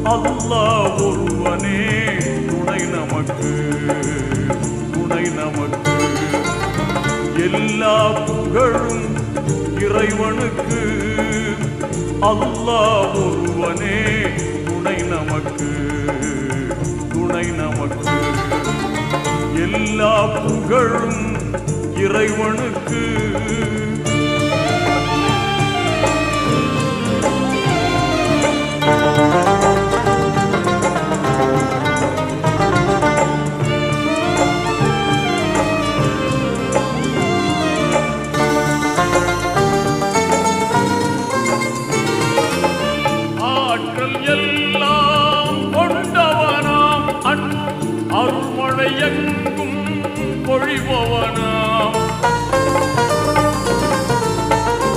அல்லாஹ் ஒருவனே துணை நமக்கு, துணை நமக்கு. எல்லா புகழும் இறைவனுக்கு, அல்லாஹ் ஒருவனே துணை நமக்கு, துணை நமக்கு. எல்லா புகழும் இறைவனுக்கு.